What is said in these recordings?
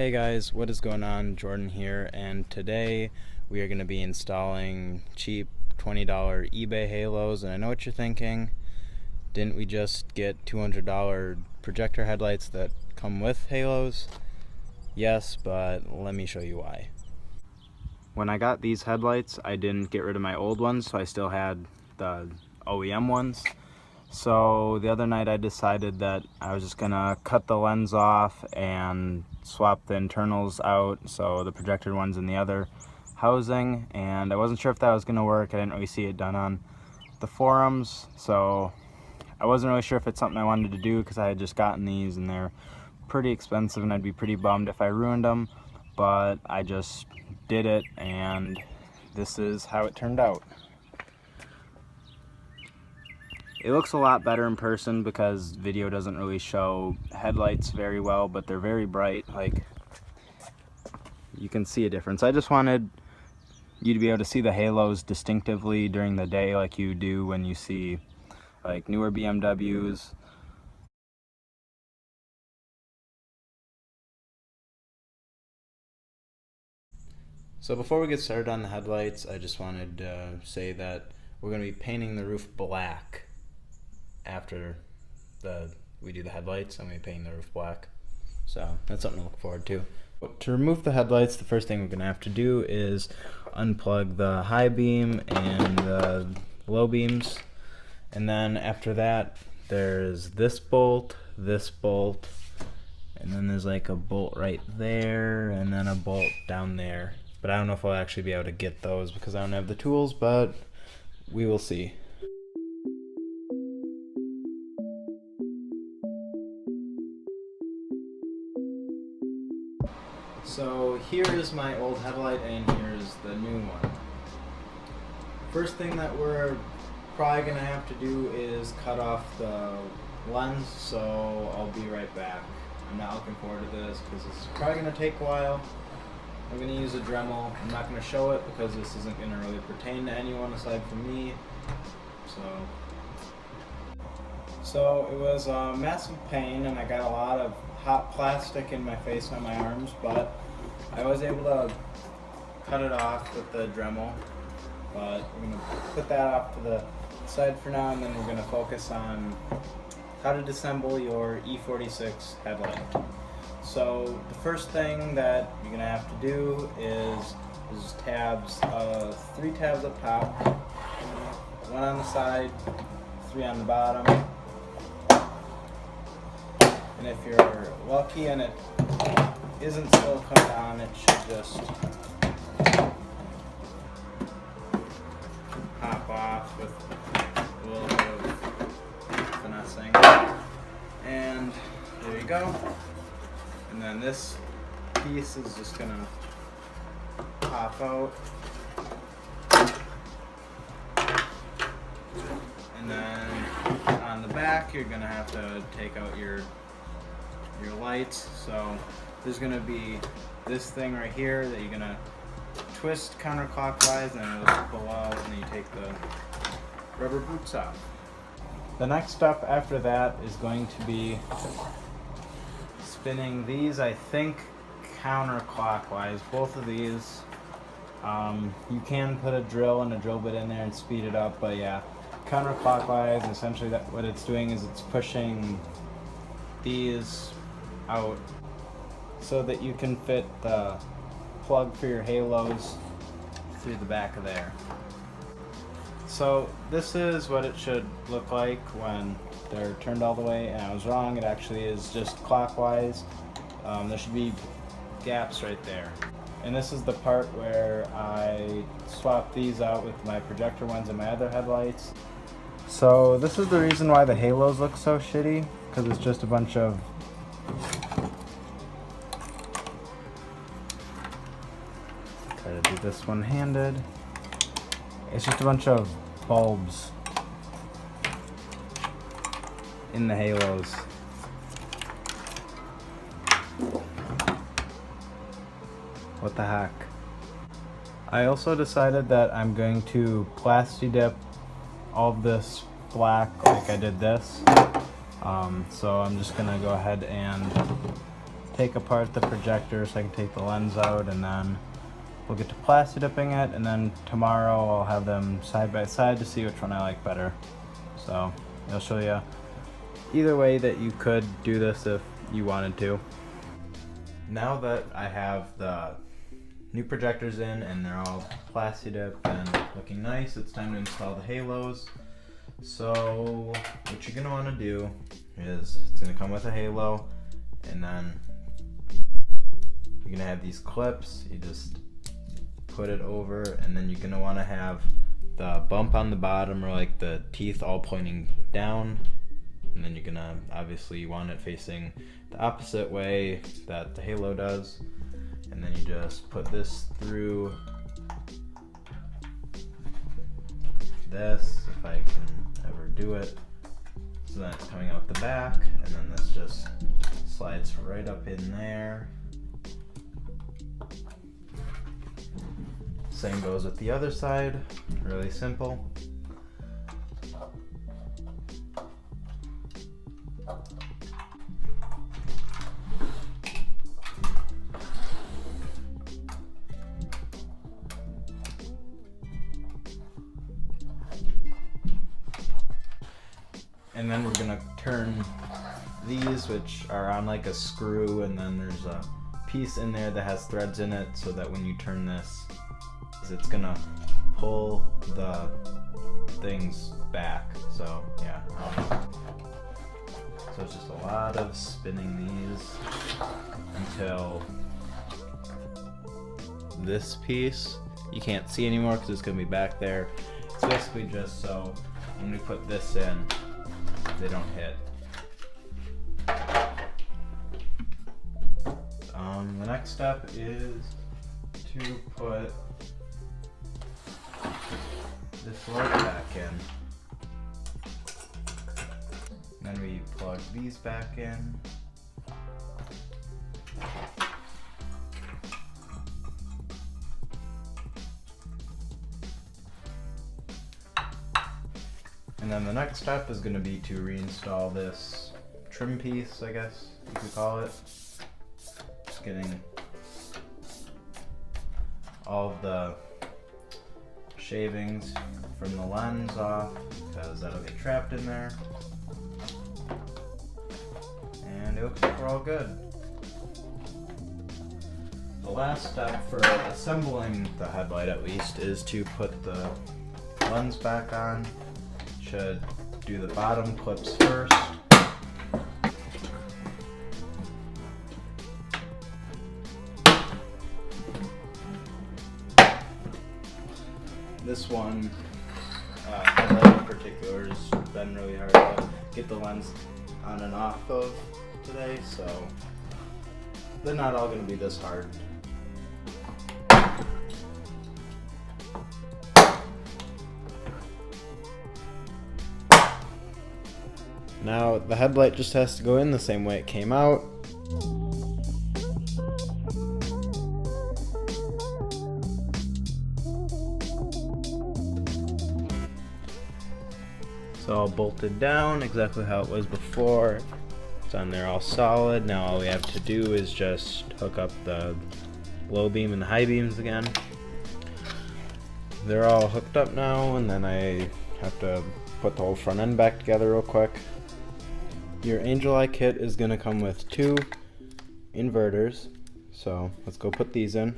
Hey guys, what is going on? Jordan here, and today we are going to be installing cheap $20 eBay halos. And I know what you're thinking, didn't we just get $200 projector headlights that come with halos? Yes, but let me show you why. When I got these headlights, I didn't get rid of my old ones, so I still had the OEM ones. So the other night I decided that I was just gonna cut the lens off and swap the internals out, so the projected ones in the other housing, and I wasn't sure if that was gonna work. I didn't really see it done on the forums, so I wasn't really sure if it's something I wanted to do because I had just gotten these and they're pretty expensive and I'd be pretty bummed if I ruined them, but I just did it and this is how it turned out. It looks a lot better in person because video doesn't really show headlights very well, but they're very bright. Like, you can see a difference. I just wanted you to be able to see the halos distinctively during the day like you do when you see like newer BMWs. So before we get started on the headlights, I just wanted to say that we're going to be painting the roof black. After we do the headlights, I'm going to be painting the roof black. So that's something to look forward to. But to remove the headlights, the first thing we're going to have to do is unplug the high beam and the low beams. And then after that, there's this bolt, and then there's like a bolt right there, and then a bolt down there. But I don't know if I'll actually be able to get those because I don't have the tools, but we will see. So here is my old headlight and here's the new one. First thing that we're probably going to have to do is cut off the lens, so I'll be right back. I'm not looking forward to this because it's probably going to take a while. I'm going to use a Dremel. I'm not going to show it because this isn't going to really pertain to anyone aside from me. So it was a massive pain and I got a lot of hot plastic in my face and on my arms, but I was able to cut it off with the Dremel. But we're going to put that off to the side for now, and then we're going to focus on how to disassemble your e46 headlight. So the first thing that you're going to have to do is tabs, 3 tabs up top, 1 on the side, 3 on the bottom. And if you're lucky and it isn't silicone on, it should just pop off with a little bit of finessing. And there you go. And then this piece is just gonna pop out. And then on the back, you're gonna have to take out your lights. So there's gonna be this thing right here that you're gonna twist counterclockwise, and then it'll pull out, and then you take the rubber boots off. The next step after that is going to be spinning these, I think, counterclockwise. Both of these. You can put a drill and a drill bit in there and speed it up, but yeah, counterclockwise. Essentially, what it's doing is it's pushing these out so that you can fit the plug for your halos through the back of there. So this is what it should look like when they're turned all the way, and I was wrong. It actually is just clockwise. There should be gaps right there. And this is the part where I swap these out with my projector ones and my other headlights. So this is the reason why the halos look so shitty, because it's just a bunch of try to do this one-handed. It's just a bunch of bulbs in the halos. What the heck? I also decided that I'm going to plasti dip all of this black like I did this. So I'm just gonna go ahead and take apart the projector so I can take the lens out, and then we'll get to plasti dipping it, and then tomorrow I'll have them side by side to see which one I like better. So I'll show you either way that you could do this if you wanted to. Now that I have the new projectors in and they're all plasti dipped and looking nice, it's time to install the halos. So what you're gonna want to do is, it's gonna come with a halo, and then you're gonna have these clips. You just put it over, and then you're gonna want to have the bump on the bottom, or like the teeth all pointing down, and then you're gonna obviously want it facing the opposite way that the halo does, and then you just put this through this, if I can ever do it. So then it's coming out the back, and then this just slides right up in there. Same goes with the other side, really simple. And then we're gonna turn these, which are on like a screw, and then there's a piece in there that has threads in it, so that when you turn this, it's gonna pull the things back. So yeah, so it's just a lot of spinning these until this piece you can't see anymore because it's gonna be back there. It's basically just so when we put this in, they don't hit. The next step is to put this light back in. Then we plug these back in. And then the next step is going to be to reinstall this trim piece, I guess you could call it. Just getting all of the shavings from the lens off, because that'll get trapped in there. And it looks like we're all good. The last step for assembling the headlight, at least, is to put the lens back on. Should do the bottom clips first. This one, headlight in particular, has been really hard to get the lens on and off of today, so they're not all going to be this hard. Now the headlight just has to go in the same way it came out. It's all bolted down exactly how it was before. It's on there all solid. Now all we have to do is just hook up the low beam and the high beams again. They're all hooked up now, and then I have to put the whole front end back together real quick. Your Angel Eye kit is going to come with 2 inverters, so let's go put these in.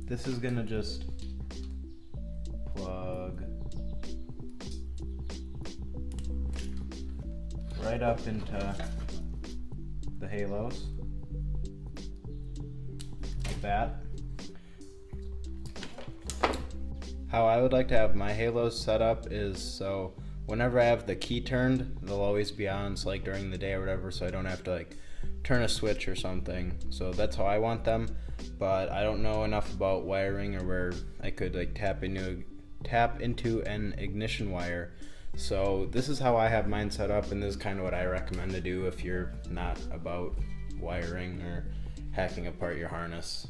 This is going to just plug right up into the halos, like that. How I would like to have my halos set up is so whenever I have the key turned, they'll always be on, so like during the day or whatever, so I don't have to like turn a switch or something. So that's how I want them, but I don't know enough about wiring or where I could like tap into an ignition wire. So this is how I have mine set up, and this is kind of what I recommend to do if you're not about wiring or hacking apart your harness.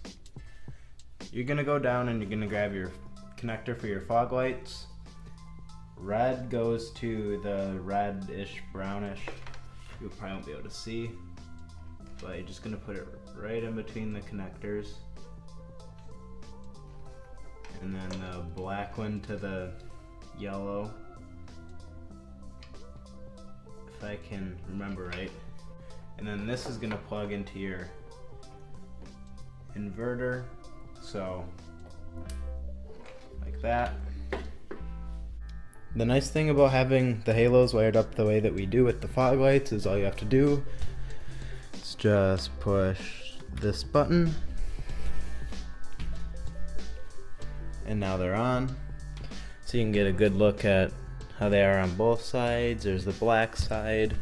You're gonna go down and you're gonna grab your connector for your fog lights, red goes to the reddish brownish. You probably won't be able to see, but you're just gonna put it right in between the connectors. And then the black one to the yellow, if I can remember right. And then this is gonna plug into your inverter, so like that. The nice thing about having the halos wired up the way that we do with the fog lights is all you have to do is just push this button, and now they're on. So you can get a good look at how they are on both sides. There's the black side,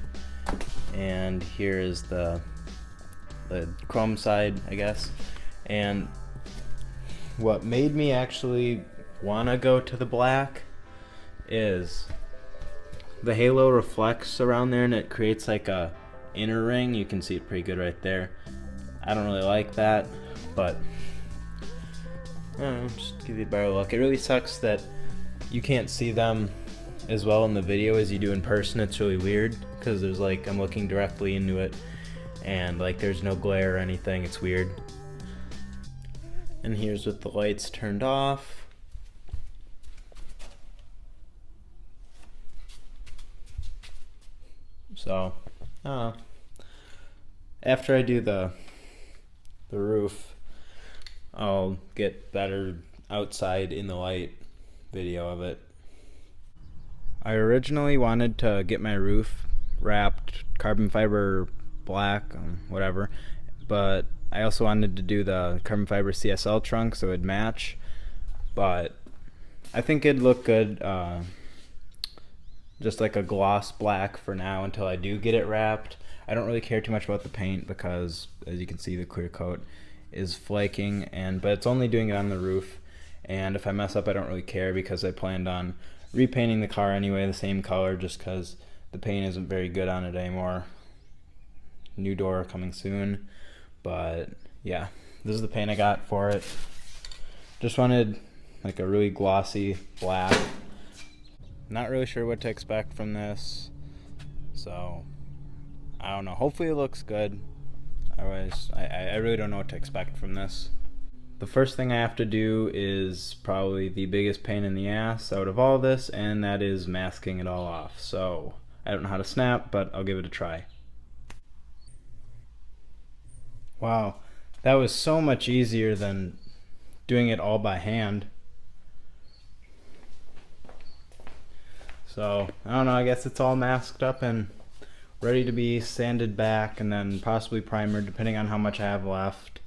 and here is the chrome side, I guess. And what made me actually want to go to the black is the halo reflects around there and it creates like a inner ring. You can see it pretty good right there. I don't really like that, but I don't know, just give you a better look. It really sucks that you can't see them as well in the video as you do in person. It's really weird because there's like, I'm looking directly into it and like there's no glare or anything. It's weird. And here's with the lights turned off. So, after I do the roof, I'll get better outside in the light video of it. I originally wanted to get my roof wrapped carbon fiber black, whatever, but I also wanted to do the carbon fiber CSL trunk so it would match, but I think it'd look good just like a gloss black for now until I do get it wrapped. I don't really care too much about the paint because, as you can see, the clear coat is flaking, but it's only doing it on the roof, and if I mess up I don't really care because I planned on repainting the car anyway the same color just because the paint isn't very good on it anymore. New door coming soon, but yeah, this is the paint I got for it. Just wanted like a really glossy black. Not really sure what to expect from this, so I don't know. Hopefully it looks good. Otherwise, I really don't know what to expect from this. The first thing I have to do is probably the biggest pain in the ass out of all this, and that is masking it all off. So I don't know how to snap, but I'll give it a try. Wow, that was so much easier than doing it all by hand. So, I don't know, I guess it's all masked up and ready to be sanded back and then possibly primered depending on how much I have left.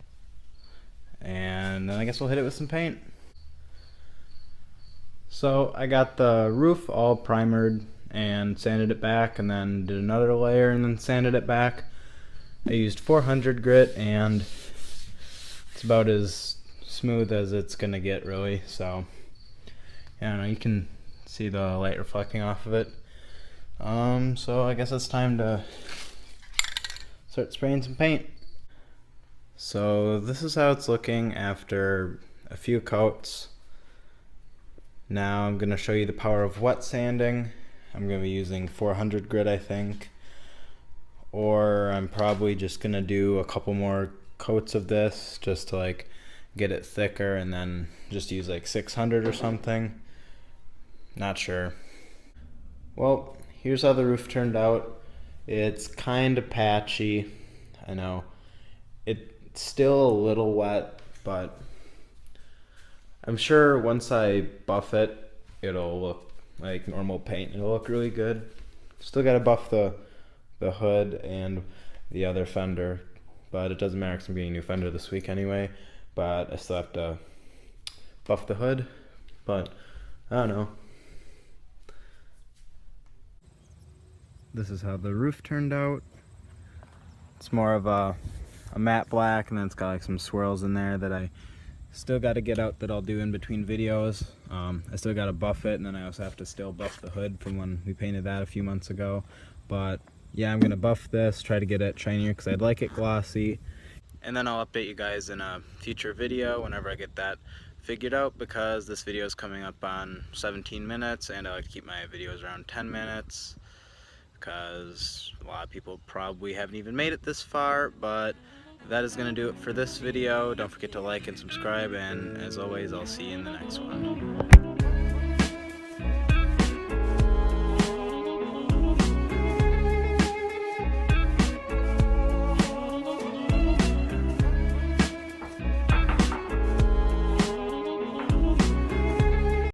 And then I guess we'll hit it with some paint. So, I got the roof all primered and sanded it back and then did another layer and then sanded it back. I used 400 grit and it's about as smooth as it's gonna get really, so I don't know, you can see the light reflecting off of it. So I guess it's time to start spraying some paint. So this is how it's looking after a few coats. Now I'm gonna show you the power of wet sanding. I'm gonna be using 400 grit, I think, or I'm probably just gonna do a couple more coats of this just to like get it thicker and then just use like 600 or something. Not sure. Well, here's how the roof turned out. It's kind of patchy, I know. It's still a little wet, but I'm sure once I buff it, it'll look like normal paint. It'll look really good. Still gotta buff the hood and the other fender, but it doesn't matter because I'm getting a new fender this week anyway. But I still have to buff the hood, but I don't know. This is how the roof turned out. It's more of a matte black, and then it's got like some swirls in there that I still got to get out that I'll do in between videos. I still got to buff it, and then I also have to still buff the hood from when we painted that a few months ago. But yeah, I'm going to buff this, try to get it shinier because I'd like it glossy. And then I'll update you guys in a future video whenever I get that figured out because this video is coming up on 17 minutes and I like to keep my videos around 10 minutes because a lot of people probably haven't even made it this far, but that is going to do it for this video. Don't forget to like and subscribe, and as always, I'll see you in the next one.